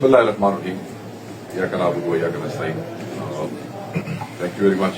Bismillahirrahmanirrahim. Iyaka na'budu wa iyaka nasta'in. Thank you very much.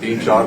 3-4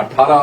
18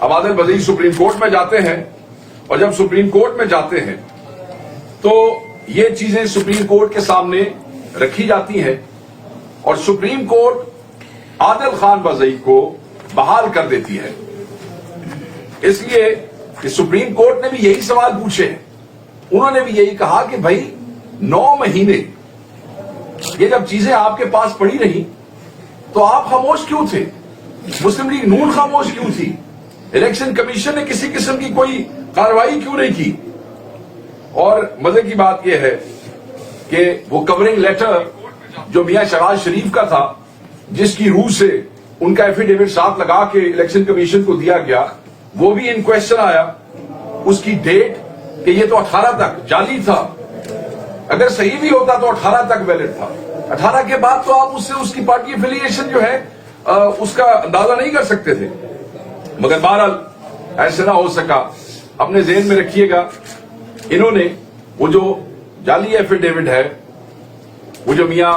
اب عادل بزئی supreme court میں جاتے ہیں اور جب سپریم کورٹ میں جاتے ہیں تو یہ چیزیں سپریم کورٹ کے سامنے رکھی جاتی ہیں اور سپریم کورٹ عادل خان بزئی کو بحال کر دیتی ہے. اس لیے کہ سپریم کورٹ نے بھی یہی سوال پوچھے, انہوں نے بھی یہی کہا کہ بھائی 9 مہینے یہ جب چیزیں آپ کے پاس پڑی رہی تو آپ خاموش کیوں تھے؟ مسلم لیگ نون خاموش کیوں تھی؟ الیکشن کمیشن نے کسی قسم کی کوئی کارروائی کیوں نہیں کی؟ اور مزے کی بات یہ ہے کہ وہ کورنگ لیٹر جو میاں شہباز شریف کا تھا, جس کی روح سے ان کا ایفیڈیوٹ ساتھ لگا کے الیکشن کمیشن کو دیا گیا, وہ بھی ان کوشچن آیا. اس کی ڈیٹ کہ یہ تو 18 تک جعلی تھا, اگر صحیح بھی ہوتا تو 18 تک ویلڈ تھا. 18 کے بعد تو آپ اس سے اس کی پارٹی افیلیشن جو ہے اس کا اندازہ نہیں کر سکتے تھے. مگر بہرحال ایسے نہ ہو سکا. اپنے ذہن میں رکھیے گا, انہوں نے وہ جو جعلی ایفیڈیوٹ ہے, وہ جو میاں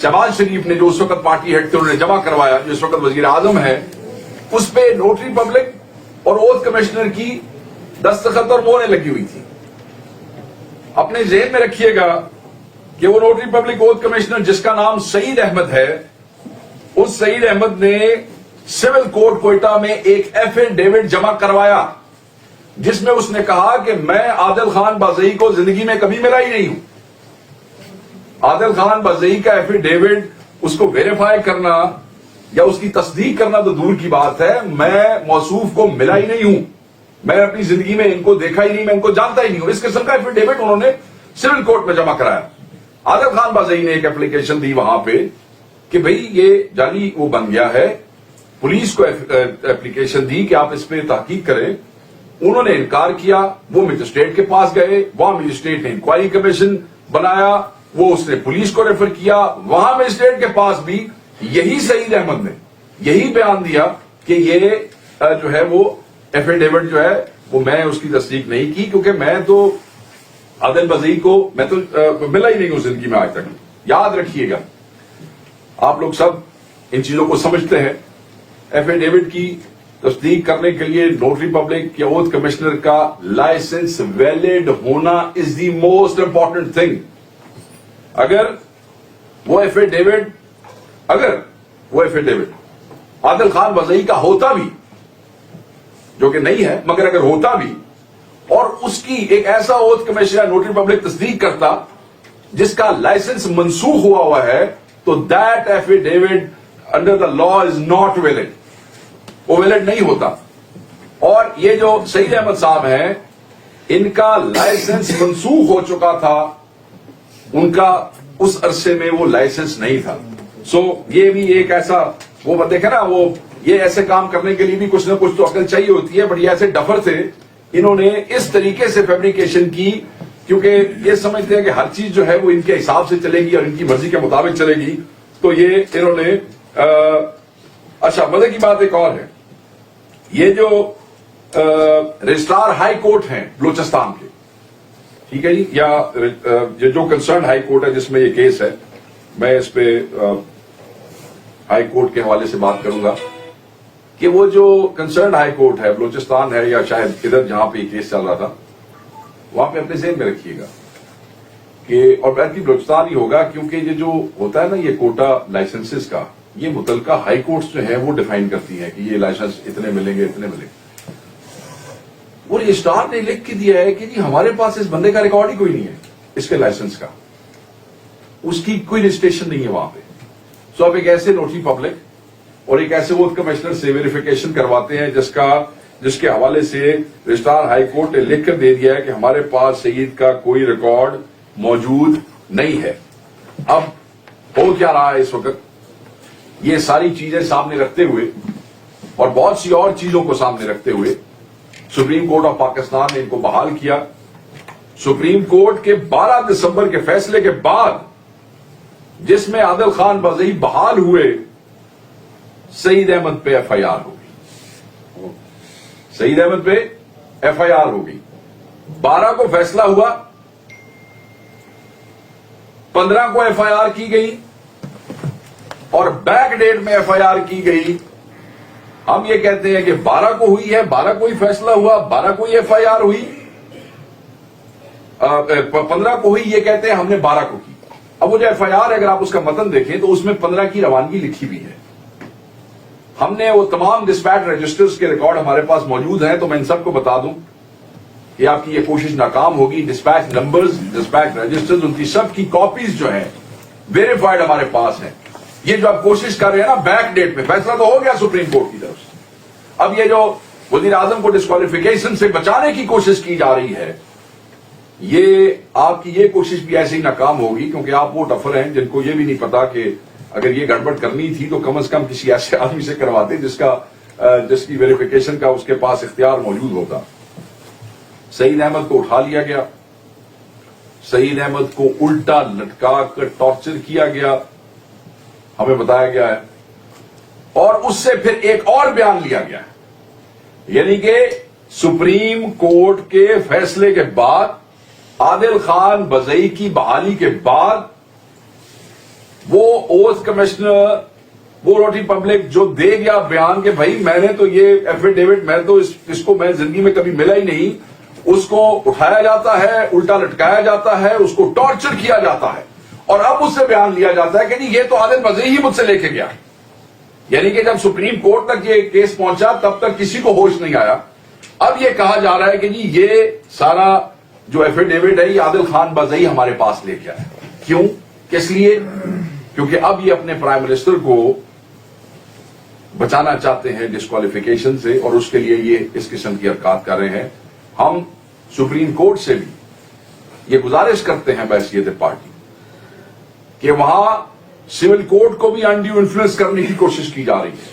شہباز شریف نے جو اس وقت پارٹی ہیڈ تھے انہوں نے جمع کروایا, جو اس وقت وزیر اعظم ہے, اس پہ نوٹری پبلک اور اوتھ کمشنر کی دستخط اور مہریں لگی ہوئی تھی. اپنے ذہن میں رکھیے گا کہ وہ نوٹری پبلک اوتھ کمشنر جس کا نام سعید احمد ہے, اس سعید احمد نے سول کورٹ کوئٹہ میں ایک ایفیڈیوٹ جمع کروایا جس میں اس نے کہا کہ میں عادل خان بازئی کو زندگی میں کبھی ملا ہی نہیں ہوں. عادل خان بازئی کا ایفیڈیوٹ اس کو ویریفائی کرنا یا اس کی تصدیق کرنا تو دور کی بات ہے, میں موصوف کو ملا ہی نہیں ہوں, میں اپنی زندگی میں ان کو دیکھا ہی نہیں, میں ان کو جانتا ہی نہیں ہوں. اس قسم کا ایفیڈیوٹ انہوں نے سول کورٹ میں جمع کرایا. عادل خان بازئی نے ایک اپلیکیشن دی وہاں پہ کہ بھئی یہ جعلی وہ بن گیا ہے. پولیس کو اپلیکیشن دی کہ آپ اس پہ تحقیق کریں. انہوں نے انکار کیا. وہ مجسٹریٹ کے پاس گئے, وہاں مجسٹریٹ نے انکوائری کمیشن بنایا, وہ اس نے پولیس کو ریفر کیا. وہاں مجسٹریٹ کے پاس بھی یہی سعید احمد نے یہی بیان دیا کہ یہ جو ہے وہ ایفیڈیوٹ جو ہے وہ میں اس کی تصدیق نہیں کی, کیونکہ میں تو عادل بزئی کو میں تو ملا ہی نہیں ہوں زندگی میں آج تک. یاد رکھیے گا, آپ لوگ سب ان چیزوں کو سمجھتے ہیں. ایفیڈیوٹ کی تصدیق کرنے کے لیے نوٹری پبلک یا اوتھ کمشنر کا لائسنس ویلڈ ہونا از دی موسٹ امپورٹنٹ تھنگ. اگر وہ ایفیڈیوٹ عادل خان بزئی کا ہوتا بھی, جو کہ نہیں ہے, مگر اگر ہوتا بھی اور اس کی ایک ایسا اوتھ کمیشن نوٹری پبلک تصدیق کرتا جس کا لائسنس منسوخ ہوا ہے, تو that affidavit under the law is not valid, وہ ویلڈ نہیں ہوتا. اور یہ جو سعید احمد صاحب ہیں, ان کا لائسنس منسوخ ہو چکا تھا, ان کا اس عرصے میں وہ لائسنس نہیں تھا. سو یہ بھی ایک ایسا وہ دیکھیں نا, وہ یہ ایسے کام کرنے کے لیے بھی کچھ نہ کچھ تو عقل چاہیے ہوتی ہے. بٹ یہ ایسے ڈفر تھے, انہوں نے اس طریقے سے فیبریکیشن کی کیونکہ یہ سمجھتے ہیں کہ ہر چیز جو ہے وہ ان کے حساب سے چلے گی اور ان کی مرضی کے مطابق چلے گی. تو یہ انہوں نے اچھا مزے کی بات ایک اور ہے, یہ جو رجسٹرار ہائی کورٹ ہیں بلوچستان کے, ٹھیک ہے جی, یا جو کنسرن ہائی کورٹ ہے جس میں یہ کیس ہے, میں اس پہ ہائی کورٹ کے حوالے سے بات کروں گا کہ وہ جو کنسرن ہائی کورٹ ہے بلوچستان ہے یا شاید ادھر جہاں پہ یہ کیس چل رہا تھا, وہاں پہ اپنے ذہن میں رکھیے گا کہ, اور بیٹھ بلوچستان ہی ہوگا کیونکہ یہ جو ہوتا ہے نا یہ کوٹا لائسنسز کا, یہ متعلقہ ہائی کورٹس جو ہیں وہ ڈیفائن کرتی ہیں کہ یہ لائسنس اتنے ملیں گے اتنے ملیں گے. اور رجسٹرار نے لکھ کے دیا ہے کہ جی ہمارے پاس اس بندے کا ریکارڈ ہی کوئی نہیں ہے, اس کے لائسنس کا, اس کی کوئی رجسٹریشن نہیں ہے وہاں پہ. سو آپ ایک ایسے نوٹری پبلک اور ایک ایسے اوتھ کمشنر سے ویریفیکیشن کرواتے ہیں جس کے حوالے سے رجسٹرار ہائی کورٹ نے لکھ کر دے دیا ہے کہ ہمارے پاس سعید کا کوئی ریکارڈ موجود نہیں ہے. اب ہو کیا رہا ہے اس وقت, یہ ساری چیزیں سامنے رکھتے ہوئے اور بہت سی اور چیزوں کو سامنے رکھتے ہوئے سپریم کورٹ آف پاکستان نے ان کو بحال کیا. سپریم کورٹ کے 12 دسمبر کے فیصلے کے بعد جس میں عادل خان بزئی بحال ہوئے, سعید احمد پہ ایف آئی آر ہو گئی. سعید احمد پہ ایف آئی آر ہو گئی. 12 کو فیصلہ ہوا, 15 کو ایف آئی آر کی گئی اور بیک ڈیٹ میں ایف آئی آر کی گئی ہم یہ کہتے ہیں کہ 12 کو ہوئی ہے، 12 کو ہی فیصلہ ہوا، 12 کو ہی FIR ہوئی، 15 کو ہی یہ کہتے ہیں ہم نے 12 کو کی۔ اب وہ جو FIR اگر آپ اس کا متن دیکھیں تو اس میں 15 کی روانگی لکھی بھی ہے۔ ہم نے وہ تمام ڈسپیچ رجسٹرز کے ریکارڈ ہمارے پاس موجود ہیں، تو میں ان سب کو بتا دوں کہ آپ کی یہ کوشش ناکام ہوگی۔ ڈسپیچ نمبرز، ڈسپیچ رجسٹرز، ان کی سب کی کاپیز جو ہیں ویریفائڈ ہمارے پاس ہیں۔ یہ جو آپ کوشش کر رہے ہیں نا بیک ڈیٹ میں، فیصلہ تو ہو گیا سپریم کورٹ کی طرف سے، اب یہ جو وزیر اعظم کو ڈسکوالیفیکیشن سے بچانے کی کوشش کی جا رہی ہے، یہ آپ کی یہ کوشش بھی ایسے ہی ناکام ہوگی، کیونکہ آپ وہ ٹفر ہیں جن کو یہ بھی نہیں پتا کہ اگر یہ گڑبڑ کرنی تھی تو کم از کم کسی ایسے آدمی سے کرواتے جس کی ویریفیکیشن کا اس کے پاس اختیار موجود ہوتا۔ سعید احمد کو اٹھا لیا گیا، سعید احمد کو الٹا لٹکا کر ٹارچر کیا گیا، ہمیں بتایا گیا ہے، اور اس سے پھر ایک اور بیان لیا گیا ہے، یعنی کہ سپریم کورٹ کے فیصلے کے بعد عادل خان بزئی کی بحالی کے بعد وہ اوتھ کمشنر وہ روٹی پبلک جو دے گیا بیان کہ بھائی میں نے تو یہ ایفیڈیوٹ، میں تو اس کو میں زندگی میں کبھی ملا ہی نہیں، اس کو اٹھایا جاتا ہے، الٹا لٹکایا جاتا ہے، اس کو ٹارچر کیا جاتا ہے، اور اب اس سے بیان لیا جاتا ہے کہ نہیں یہ تو عادل بزئی ہی مجھ سے لے کے گیا۔ یعنی کہ جب سپریم کورٹ تک یہ کیس پہنچا تب تک کسی کو ہوش نہیں آیا، اب یہ کہا جا رہا ہے کہ جی یہ سارا جو ایفیڈیوٹ ہے یہ عادل خان بزئی ہمارے پاس لے کے آیا۔ کیوں؟ کس لیے؟ کیونکہ اب یہ اپنے پرائم منسٹر کو بچانا چاہتے ہیں ڈسکوالیفیکیشن سے، اور اس کے لیے یہ اس قسم کی حرکات کر رہے ہیں۔ ہم سپریم کورٹ سے بھی یہ گزارش کرتے ہیں بحیثیت پارٹی کہ وہاں سول کوڈ کو بھی انڈیو انفلوئنس کرنے کی کوشش کی جا رہی ہے،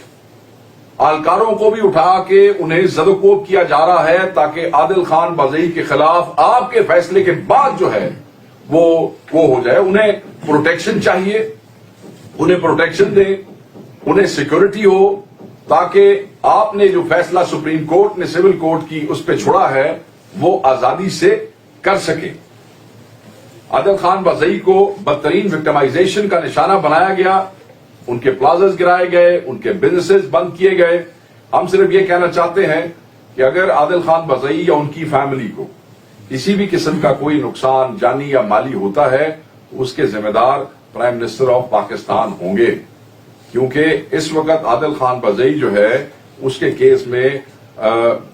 اہلکاروں کو بھی اٹھا کے انہیں زدوکوب کیا جا رہا ہے تاکہ عادل خان بزئی کے خلاف آپ کے فیصلے کے بعد جو ہے وہ ہو جائے۔ انہیں پروٹیکشن چاہیے، انہیں پروٹیکشن دیں، انہیں سیکورٹی ہو، تاکہ آپ نے جو فیصلہ سپریم کورٹ نے سول کورٹ کی اس پہ چھوڑا ہے وہ آزادی سے کر سکے۔ عادل خان بزئی کو بدترین وکٹمائزیشن کا نشانہ بنایا گیا، ان کے پلازز گرائے گئے، ان کے بزنسز بند کیے گئے۔ ہم صرف یہ کہنا چاہتے ہیں کہ اگر عادل خان بزئی یا ان کی فیملی کو کسی بھی قسم کا کوئی نقصان جانی یا مالی ہوتا ہے، اس کے ذمہ دار پرائم منسٹر آف پاکستان ہوں گے، کیونکہ اس وقت عادل خان بزئی جو ہے اس کے کیس میں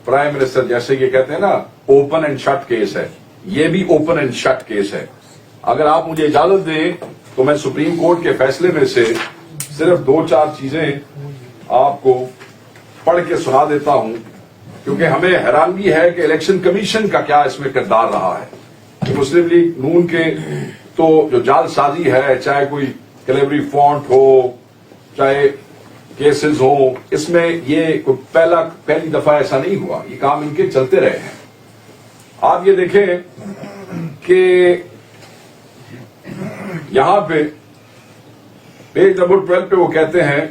پرائم منسٹر جیسے یہ کہتے ہیں نا اوپن اینڈ شٹ کیس ہے، یہ بھی اوپن اینڈ شٹ کیس ہے۔ اگر آپ مجھے اجازت دیں تو میں سپریم کورٹ کے فیصلے میں سے صرف 2-4 چیزیں آپ کو پڑھ کے سنا دیتا ہوں، کیونکہ ہمیں حیرانگی ہے کہ الیکشن کمیشن کا کیا اس میں کردار رہا ہے کہ مسلم لیگ نون کے تو جو جعل سازی ہے، چاہے کوئی کلیوری فونٹ ہو، چاہے کیسز ہوں، اس میں یہ پہلی دفعہ ایسا نہیں ہوا، یہ کام ان کے چلتے رہے ہیں۔ آپ یہ دیکھیں کہ یہاں پہ پیج نمبر 12 پہ وہ کہتے ہیں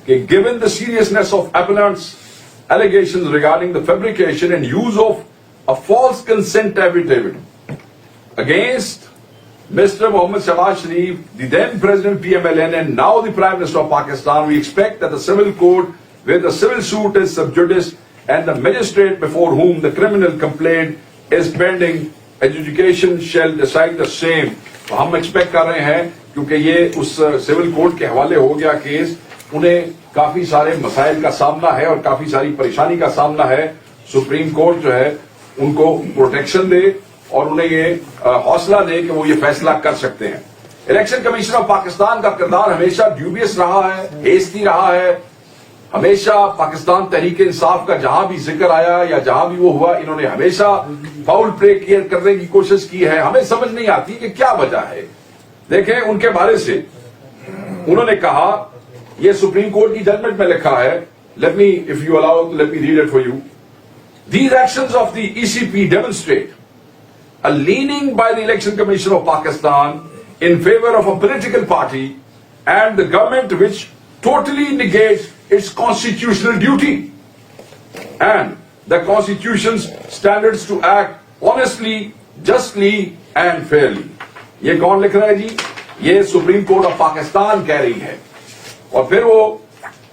کہ given the seriousness of appellant's allegations regarding the fabrication and use of a false consent affidavit against Mr. Mohammad Shahbaz Sharif, the then President PMLN and now the Prime Minister of Pakistan, we expect that the civil court where the civil suit is sub judice and the magistrate before whom the criminal complaint is pending adjudication shall decide the same. تو ہم expect کر رہے ہیں کیونکہ یہ اس civil code کے حوالے ہو گیا کیس، انہیں کافی سارے مسائل کا سامنا ہے اور کافی ساری پریشانی کا سامنا ہے۔ سپریم کورٹ جو ہے ان کو پروٹیکشن دے اور انہیں یہ حوصلہ دے کہ وہ یہ فیصلہ کر سکتے ہیں۔ الیکشن کمیشن آف پاکستان کا کردار ہمیشہ ڈیوبیس رہا ہے، ہیسٹی رہا ہے، ہمیشہ پاکستان تحریک انصاف کا جہاں بھی ذکر آیا یا جہاں بھی وہ ہوا، انہوں نے ہمیشہ فاؤل پلے کرنے کی کوشش کی ہے۔ ہمیں سمجھ نہیں آتی کہ کیا وجہ ہے۔ دیکھیں ان کے بارے سے انہوں نے کہا، یہ سپریم کورٹ کی ججمنٹ میں لکھا ہے، let me if you allow let me read it for you. These actions of the ECP demonstrate a leaning by the Election Commission of Pakistan in favor of a political party and the government which totally negates its constitutional duty and the Constitution's standards to act honestly, justly and fairly. یہ کون لکھ رہا ہے جی؟ یہ supreme court of Pakistan کہہ رہی ہے۔ اور پھر وہ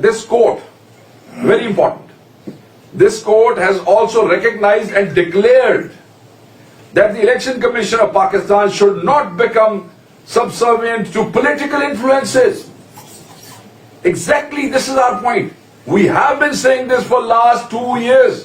this court, very important, this court has also recognized and declared that the Election Commission of Pakistan should not become subservient to political influences. Exactly, this is our point. We have been saying this for last 2 years.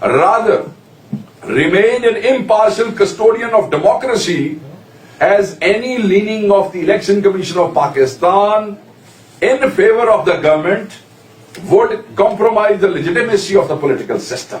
rather remain an impartial custodian of democracy as any leaning of the Election Commission of Pakistan in favor of the government would compromise the legitimacy of the political system.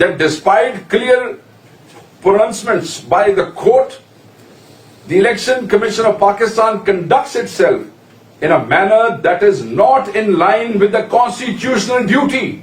that despite clear pronouncements by the court, the Election Commission of Pakistan conducts itself in a manner that is not in line with the constitutional duty.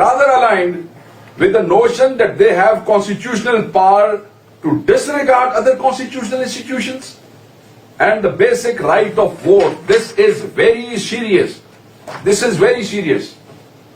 Rather aligned with the notion that they have constitutional power to disregard other constitutional institutions and the basic right of vote. This is very serious. This is very serious.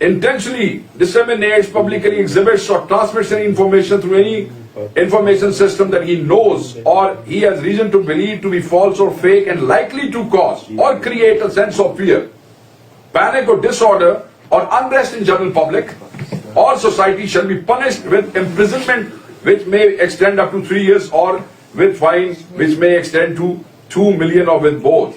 intentionally disseminates, publicly exhibits or transmits any information through any information system that he knows or he has reason to believe to be false or fake and likely to cause or create a sense of fear, panic or disorder or unrest in general public or society shall be punished with imprisonment which may extend up to 3 years or with fine which may extend to 2 million or with both.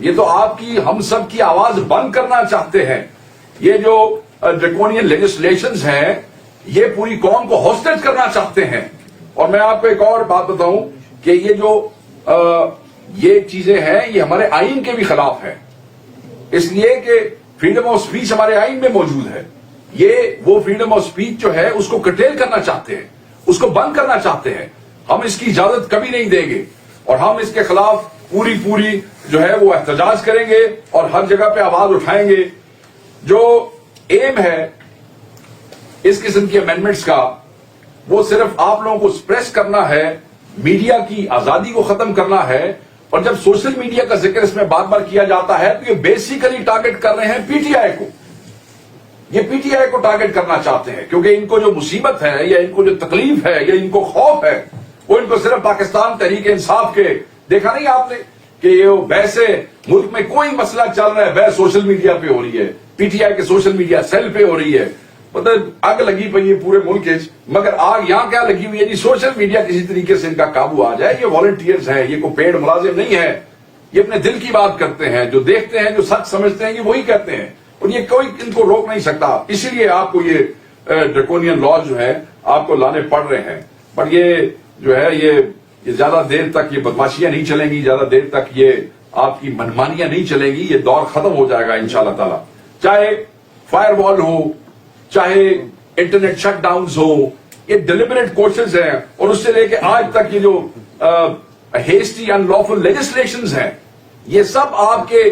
یہ تو آپ کی ہم سب کی آواز بند کرنا چاہتے ہیں. یہ جو ڈریکونین لیجسلیشنز ہیں یہ پوری قوم کو ہاسٹیج کرنا چاہتے ہیں. اور میں آپ کو ایک اور بات بتاؤں کہ یہ جو یہ چیزیں ہیں یہ ہمارے آئین کے بھی خلاف ہے، اس لیے کہ فریڈم آف سپیچ ہمارے آئین میں موجود ہے. یہ وہ فریڈم آف سپیچ جو ہے اس کو کرٹیل کرنا چاہتے ہیں، اس کو بند کرنا چاہتے ہیں. ہم اس کی اجازت کبھی نہیں دیں گے اور ہم اس کے خلاف پوری جو ہے وہ احتجاج کریں گے اور ہر جگہ پہ آواز اٹھائیں گے. جو ایم ہے اس قسم کی امینڈمنٹس کا وہ صرف آپ لوگوں کو سپریس کرنا ہے، میڈیا کی آزادی کو ختم کرنا ہے. اور جب سوشل میڈیا کا ذکر اس میں بار بار کیا جاتا ہے تو یہ بیسیکلی ٹارگٹ کر رہے ہیں پی ٹی آئی کو. یہ پی ٹی آئی کو ٹارگٹ کرنا چاہتے ہیں کیونکہ ان کو جو مصیبت ہے یا ان کو جو تکلیف ہے یا ان کو خوف ہے وہ ان کو صرف پاکستان تحریک انصاف کے، دیکھا نہیں آپ نے کہ یہ ویسے ملک میں کوئی مسئلہ چل رہا ہے بحث سوشل میڈیا پہ ہو رہی ہے، پی ٹی آئی کے سوشل میڈیا سیل پہ ہو رہی ہے. مطلب آگ لگی پئی ہے پورے ملک، مگر آگ یہاں کیا لگی ہوئی ہے جی؟ سوشل میڈیا کسی طریقے سے ان کا قابو آ جائے. یہ والنٹیئرز ہیں، یہ کوئی پیڈ ملازم نہیں ہے، یہ اپنے دل کی بات کرتے ہیں، جو دیکھتے ہیں جو سچ سمجھتے ہیں یہ وہی کہتے ہیں اور یہ کوئی ان کو روک نہیں سکتا. اسی لیے آپ کو یہ ڈریکونین لا جو ہے آپ کو لانے پڑ رہے ہیں. پر یہ جو ہے یہ زیادہ دیر تک یہ بدماشیاں نہیں چلیں گی، زیادہ دیر تک یہ آپ کی منمانیاں نہیں چلیں گی. یہ دور ختم ہو جائے گا انشاءاللہ تعالی. چاہے فائر وال ہو، چاہے انٹرنیٹ شٹ ڈاؤنز ہو، یہ ڈیلیبریٹ کوششز ہیں. اور اس سے لے کے آج تک یہ جو ہیسٹی ان لافل لیجسلیشنز ہیں یہ سب آپ کے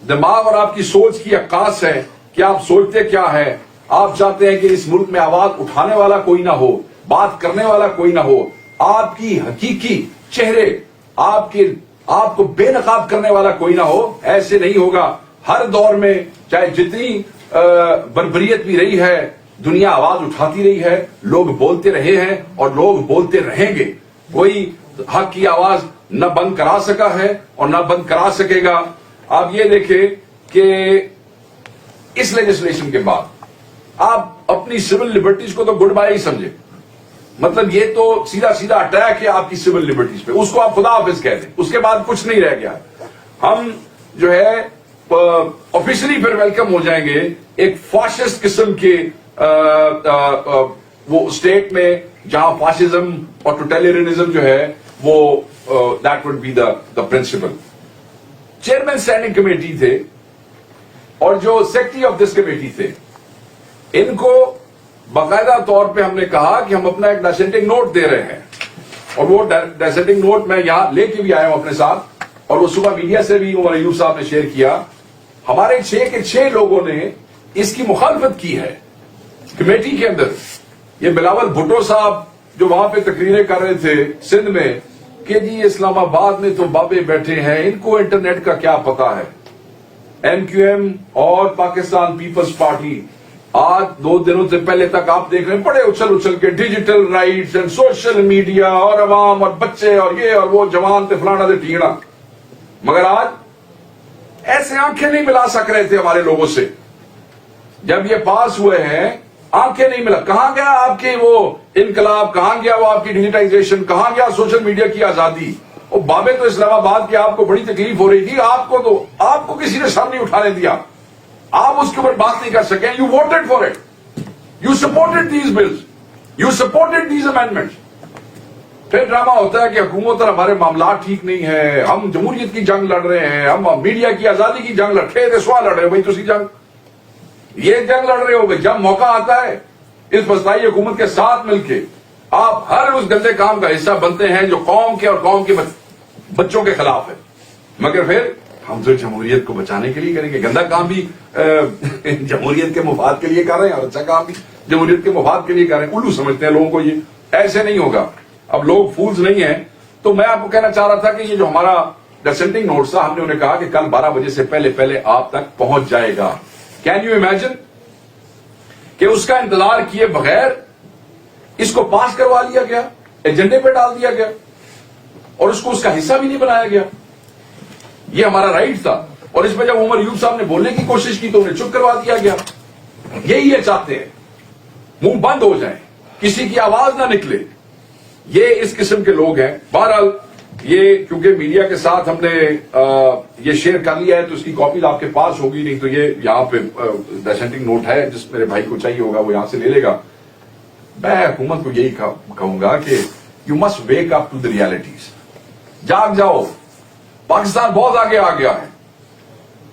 دماغ اور آپ کی سوچ کی عکاس ہے کہ آپ سوچتے کیا ہے. آپ چاہتے ہیں کہ اس ملک میں آواز اٹھانے والا کوئی نہ ہو، بات کرنے والا کوئی نہ ہو، آپ کی حقیقی چہرے آپ کو بے نقاب کرنے والا کوئی نہ ہو. ایسے نہیں ہوگا. ہر دور میں چاہے جتنی بربریت بھی رہی ہے دنیا آواز اٹھاتی رہی ہے، لوگ بولتے رہے ہیں اور لوگ بولتے رہیں گے. کوئی حق کی آواز نہ بند کرا سکا ہے اور نہ بند کرا سکے گا. آپ یہ دیکھیں کہ اس لیجسلیشن کے بعد آپ اپنی سول لبرٹیز کو تو گڈ بائی ہی سمجھے. مطلب یہ تو سیدھا اٹیک ہے آپ کی سول لبرٹیز پہ، اس کو آپ خدا حافظ کہہ دیں، اس کے بعد کچھ نہیں رہ گیا. ہم جو ہے آفیشلی پھر ویلکم ہو جائیں گے ایک فاشسٹ قسم کے وہ اسٹیٹ میں جہاں فاشزم اور ٹوٹیلرینزم جو ہے وہ that would be the principle. Chairman standing committee تھے اور جو سیکرٹری آف دس کمیٹی تھے ان کو باقاعدہ طور پہ ہم نے کہا کہ ہم اپنا ایک ڈسینٹنگ نوٹ دے رہے ہیں اور وہ ڈسینٹنگ نوٹ میں یہاں لے کے بھی آیا ہوں اپنے ساتھ اور وہ صبح میڈیا سے بھی عمر ایوب صاحب نے شیئر کیا. ہمارے 6 کے 6 لوگوں نے اس کی مخالفت کی ہے کمیٹی کے اندر. یہ بلاول بھٹو صاحب جو وہاں پہ تقریریں کر رہے تھے سندھ میں کہ جی اسلام آباد میں تو بابے بیٹھے ہیں ان کو انٹرنیٹ کا کیا پتا ہے. ایم کیو ایم اور پاکستان پیپلز پارٹی آج 2 دنوں سے پہلے تک آپ دیکھ رہے ہیں بڑے اچھل کے digital rights and social media اور عوام اور بچے اور یہ اور وہ جوان تے فلانا تے ٹھیکڑا. مگر آج ایسے آنکھیں نہیں ملا سک رہے تھے ہمارے لوگوں سے. جب یہ پاس ہوئے ہیں آنکھیں نہیں ملا. کہاں گیا آپ کی وہ انقلاب، کہاں گیا وہ آپ کی ڈیجیٹائزیشن، کہاں گیا سوشل میڈیا کی آزادی. وہ بابے تو اسلام آباد کی آپ کو بڑی تکلیف ہو رہی تھی، آپ کو کسی نے سر نہیں اٹھانے دیا، آپ اس کے اوپر بات نہیں کر سکے. You voted for it, you supported these bills, you supported these amendments. پھر ڈرامہ ہوتا ہے کہ حکومت اور ہمارے معاملات ٹھیک نہیں ہے، ہم جمہوریت کی جنگ لڑ رہے ہیں، ہم میڈیا کی آزادی کی جنگ لڑے تھے، سوال لڑ رہے ہو بھائی تسی جنگ، یہ جنگ لڑ رہے ہو بھائی. جب موقع آتا ہے اس وسطائی حکومت کے ساتھ مل کے آپ ہر اس گندے کام کا حصہ بنتے ہیں جو قوم کے اور قوم کے بچوں کے خلاف ہے. مگر پھر ہم تو جمہوریت کو بچانے کے لیے کریں گے. گندا کام بھی جمہوریت کے مفاد کے لیے کر رہے ہیں اور اچھا کام بھی جمہوریت کے مفاد کے لیے کر رہے ہیں. الو سمجھتے ہیں لوگوں کو، یہ ایسے نہیں ہوگا. اب لوگ فولز نہیں ہیں. تو میں آپ کو کہنا چاہ رہا تھا کہ یہ جو ہمارا ڈسینٹنگ نوٹ تھا ہم نے انہیں کہا کہ کل 12 بجے سے پہلے آپ تک پہنچ جائے گا. کین یو امیجن کہ اس کا انتظار کیے بغیر اس کو پاس کروا لیا گیا، ایجنڈے پہ ڈال دیا گیا اور اس کو اس کا حصہ بھی نہیں بنایا گیا. یہ ہمارا رائٹ تھا. اور اس میں جب عمر ایوب صاحب نے بولنے کی کوشش کی تو انہیں چپ کروا دیا گیا. یہی یہ چاہتے ہیں منہ بند ہو جائیں، کسی کی آواز نہ نکلے. یہ اس قسم کے لوگ ہیں. بہرحال یہ کیونکہ میڈیا کے ساتھ ہم نے یہ شیئر کر لیا ہے تو اس کی کاپیز آپ کے پاس ہوگی, نہیں تو یہ یہاں پہ ڈسینٹنگ نوٹ ہے, جس میرے بھائی کو چاہیے ہوگا وہ یہاں سے لے لے گا. میں حکومت کو یہی کہوں گا کہ you must wake up to the realities. جاگ جاؤ, پاکستان بہت آگے آ گیا ہے.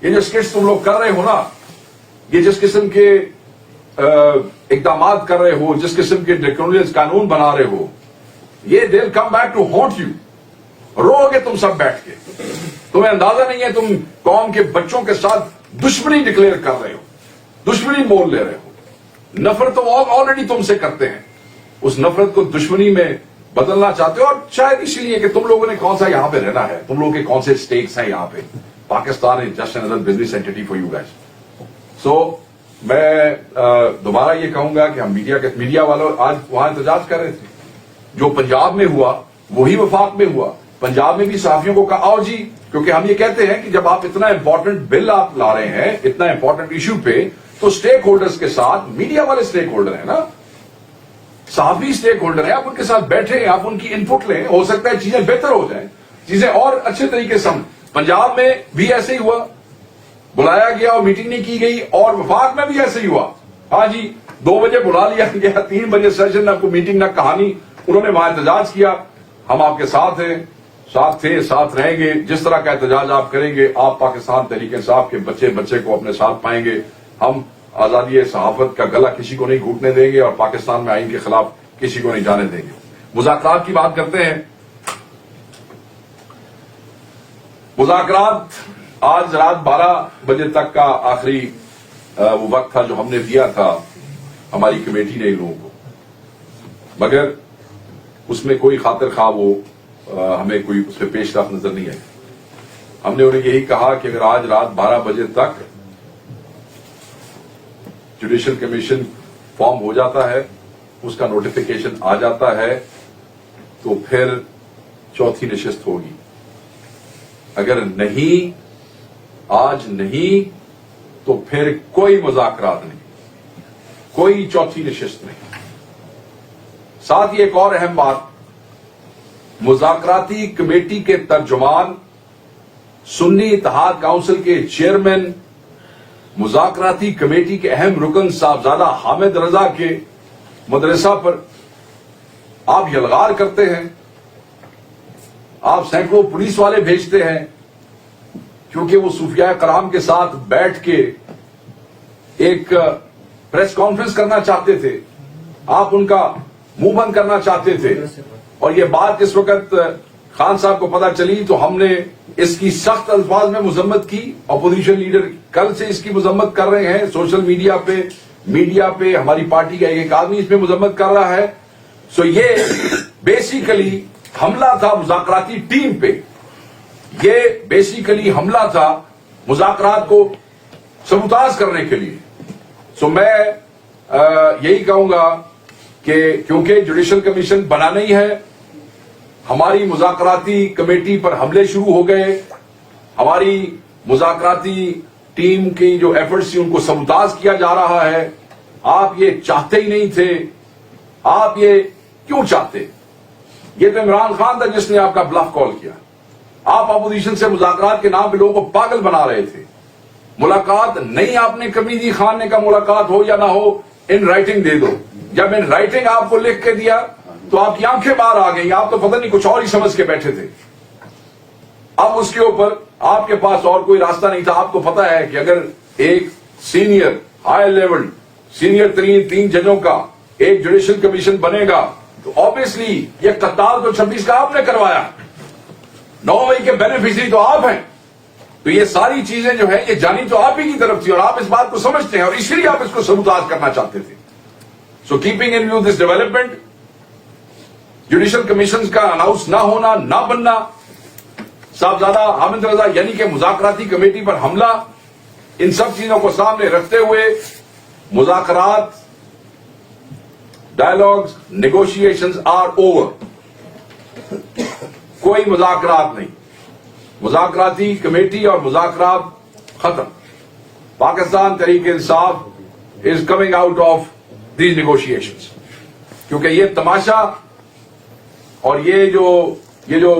یہ جو اسکٹس تم لوگ کر رہے ہو نا, یہ جس قسم کے اقدامات کر رہے ہو, جس قسم کے ڈریکونین قانون بنا رہے ہو, یہ they will come back to haunt you. رو گے تم سب بیٹھ کے. تمہیں اندازہ نہیں ہے تم قوم کے بچوں کے ساتھ دشمنی ڈکلیئر کر رہے ہو, دشمنی مول لے رہے ہو. نفرت تو آلریڈی تم سے کرتے ہیں, اس نفرت کو دشمنی میں بدلنا چاہتے ہو. اور شاید اسی لیے کہ تم لوگوں نے کون سا یہاں پہ رہنا ہے, تم لوگوں کے کون سے اسٹیکس ہیں یہاں پہ. Pakistan is just another business entity for you guys. So میں دوبارہ یہ کہوں گا کہ ہم میڈیا والوں آج وہاں احتجاج کر رہے تھے. جو پنجاب میں ہوا وہی وفاق میں ہوا. پنجاب میں بھی صحافیوں کو کہا آؤ جی, کیونکہ ہم یہ کہتے ہیں کہ جب آپ اتنا امپورٹنٹ بل آپ لا رہے ہیں, اتنا امپورٹنٹ ایشو پہ, تو اسٹیک ہولڈرز کے ساتھ, میڈیا والے اسٹیک ہولڈر ہیں نا, صحافی اسٹیک ہولڈر ہیں, آپ ان کے ساتھ بیٹھیں, آپ ان کی ان پٹ لیں. ہو سکتا ہے چیزیں بہتر ہو جائیں, چیزیں اور اچھے طریقے سے. پنجاب میں بھی ایسے ہی ہوا, بلایا گیا اور میٹنگ نہیں کی گئی, اور وفاق میں بھی ایسے ہی ہوا. ہاں جی 2 بجے بلا لیا گیا, 3 بجے سیشن, نہ کوئی میٹنگ نہ کہانی. انہوں نے وہاں احتجاج کیا. ہم آپ کے ساتھ ہیں, ساتھ تھے, ساتھ رہیں گے. جس طرح کا احتجاج آپ کریں گے, آپ پاکستان تحریک انصاف کے بچے کو اپنے ساتھ پائیں گے. ہم آزادی صحافت کا گلا کسی کو نہیں گھونٹنے دیں گے, اور پاکستان میں آئین کے خلاف کسی کو نہیں جانے دیں گے. مذاکرات کی بات کرتے ہیں. مذاکرات آج رات 12 بجے تک کا آخری وہ وقت تھا جو ہم نے دیا تھا ہماری کمیٹی نے ان لوگوں کو, مگر اس میں کوئی خاطر خواہ وہ ہمیں کوئی اس پہ پیش رفت نظر نہیں آئی. ہم نے انہیں یہی کہا کہ اگر آج رات 12 بجے تک جوڈیشل کمیشن فارم ہو جاتا ہے, اس کا نوٹیفیکیشن آ جاتا ہے, تو پھر چوتھی نشست ہوگی. اگر نہیں, آج نہیں, تو پھر کوئی مذاکرات نہیں, کوئی چوتھی نشست نہیں. ساتھ ہی ایک اور اہم بات, مذاکراتی کمیٹی کے ترجمان, سنی اتحاد کونسل کے چیئرمین, مذاکراتی کمیٹی کے اہم رکن صاحبزادہ حامد رضا کے مدرسہ پر آپ یلغار کرتے ہیں. آپ سینکڑوں پولیس والے بھیجتے ہیں, کیونکہ وہ صوفیاء کرام کے ساتھ بیٹھ کے ایک پریس کانفرنس کرنا چاہتے تھے. آپ ان کا منہ بند کرنا چاہتے تھے. اور یہ بات اس وقت خان صاحب کو پتا چلی تو ہم نے اس کی سخت الفاظ میں مذمت کی. اپوزیشن لیڈر کل سے اس کی مذمت کر رہے ہیں سوشل میڈیا پہ ہماری پارٹی کا ایک آدمی اس میں مذمت کر رہا ہے. سو یہ بیسیکلی حملہ تھا مذاکراتی ٹیم پہ, یہ بیسیکلی حملہ تھا مذاکرات کو سبوتاژ کرنے کے لیے. سو میں یہی کہوں گا کہ کیونکہ جوڈیشل کمیشن بنا نہیں ہے, ہماری مذاکراتی کمیٹی پر حملے شروع ہو گئے, ہماری مذاکراتی ٹیم کی جو ایفرٹس تھی ان کو سبوتاژ کیا جا رہا ہے. آپ یہ چاہتے ہی نہیں تھے. آپ یہ کیوں چاہتے؟ یہ تو عمران خان تھا جس نے آپ کا بلف کال کیا. آپ اپوزیشن سے مذاکرات کے نام پہ لوگوں کو پاگل بنا رہے تھے. ملاقات نہیں آپ نے کبھی دی, خان نے کہا ملاقات ہو یا نہ ہو ان رائٹنگ دے دو. جب ان رائٹنگ آپ کو لکھ کے دیا تو آپ کی آنکھیں باہر آ گئی. آپ تو پتہ نہیں کچھ اور ہی سمجھ کے بیٹھے تھے. اب اس کے اوپر آپ کے پاس اور کوئی راستہ نہیں تھا. آپ کو پتا ہے کہ اگر ایک سینئر ہائی لیول سینئر ترین 3 ججوں کا ایک جوڈیشل کمیشن بنے گا تو آبویسلی یہ قتال تو 26 کا آپ نے کروایا, 9 مئی کے بینیفیشری تو آپ ہیں. تو یہ ساری چیزیں جو ہیں یہ جانی تو آپ ہی کی طرف تھی, اور آپ اس بات کو سمجھتے ہیں, اور اس لیے آپ اس کو سبوتاژ کرنا چاہتے تھے. So keeping in view this development, judicial commission کا اناؤنس نہ ہونا, نہ بننا, صاحبزادہ حامد رضا یعنی کہ مذاکراتی کمیٹی پر حملہ, ان سب چیزوں کو سامنے رکھتے ہوئے مذاکرات, ڈائلاگز, نیگوشیشنز آر اوور. کوئی مذاکرات نہیں. مذاکراتی کمیٹی اور مذاکرات ختم. Pakistan Tehreek Insaf is coming out of these negotiations. کیونکہ یہ تماشا اور یہ جو